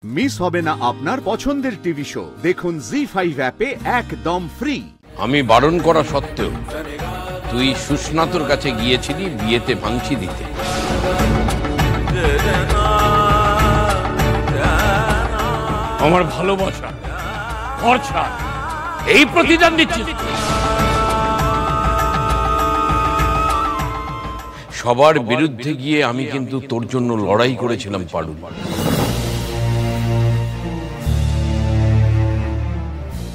Miss হবে না আপনার পছন্দের টিভি শো। দেখুন জি5 অ্যাপে একদম ফ্রি। আমি বারণ করা সত্ত্বেও তুই সুস্নাতর কাছে গিয়েছিলি বিয়েতে ভাঙচি দিতে। আমার ভালোবাসা খরচা এই প্রতিদান দিচ্ছিস। সবার বিরুদ্ধে গিয়ে আমি কিন্তু তোর জন্য লড়াই করেছিলাম পারুল।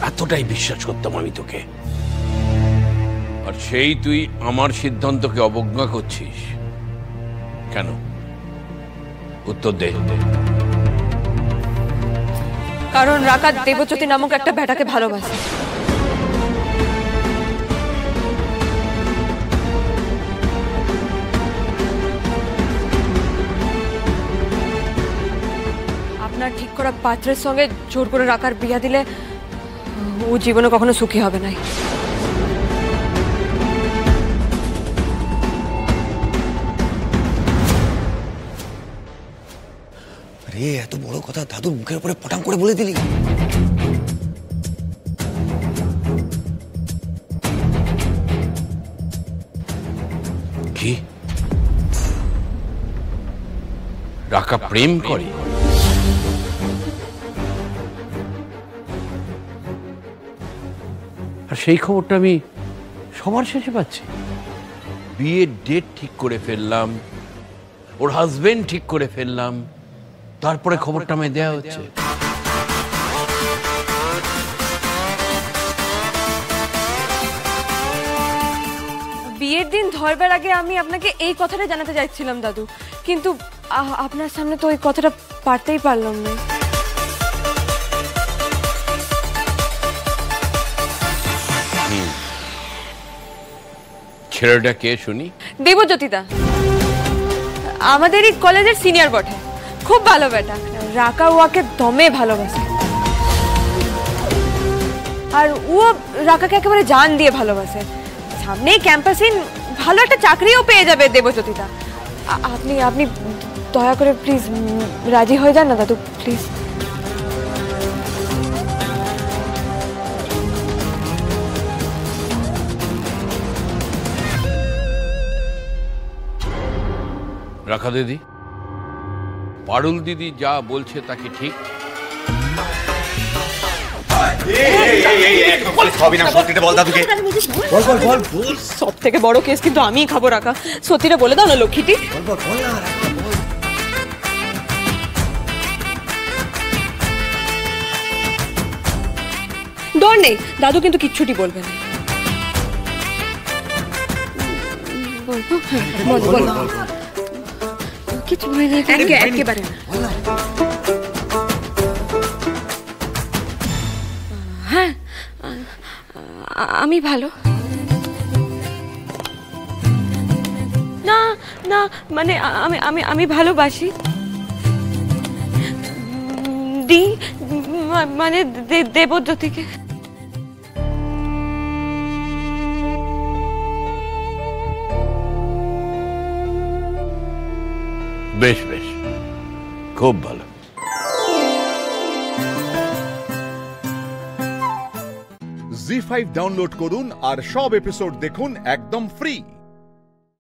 এতটাই বিশ্বাস করতাম আমি তোকে, আর সেই তুই আমার সিদ্ধান্তকে অবজ্ঞা করছিস কেন? উত্তর দে। কারণ রাকাত দেবজ্যোতি নামক একটা বেটাকে ভালোবাসে। আপনার ঠিক করা পাত্রের সঙ্গে জোর করে রাকার বিয়া দিলে ও জীবনে কখনো সুখী হবে না। আরে এত বড় কথা দাদুর মুখের উপরে পটাং করে বলে দিলি। কি রাকা প্রেম করে? আর সেই খবরটা আমি সবার শেষে পাচ্ছি। বিয়ের ডেট ঠিক করে ফেললাম, ওর হাজবেন্ড ঠিক করে ফেললাম, তারপরে খবরটা আমায় দেয়া হচ্ছে। বিয়ের দিন ধরবার আগে আমি আপনাকে এই কথাটা জানাতে চাইছিলাম দাদু, কিন্তু আপনার সামনে তো ওই কথাটা পারতেই পারলাম না। ছেলেটা কে শুনি? দেবজ্যোতিদা, আমাদেরই কলেজের সিনিয়র বটে, খুব ভালো বেটা। রাকা ওয়াকে দমে ভালোবাসে, আর ও রাকাকে একেবারে জান দিয়ে ভালোবাসে। সামনেই ক্যাম্পাসিন, ভালো একটা চাকরিও পেয়ে যাবে দেবজ্যোতিদা। আপনি আপনি দয়া করে প্লিজ রাজি হয়ে যান না দাদু, প্লিজ। রাখা দিদি, পারুল দিদি যা বলছে তা কি ঠিক? সব থেকে বড় কেস কিন্তু আমিই খাবো। রাকা, সত্যিটা বলে দাও না লক্ষ্মীটি। ডর নেই, দাদু কিন্তু কিচ্ছুটি বলবে না। কিছু হয়নি, একেবারে না। হ্যাঁ, আমি ভালো না। না মানে আমি আমি আমি ভালোবাসি মানে দেবজ্যোতিকে। বেশ বেশ, খুব ভালো। জি5 ডাউনলোড করুন আর সব এপিসোড দেখুন একদম ফ্রি।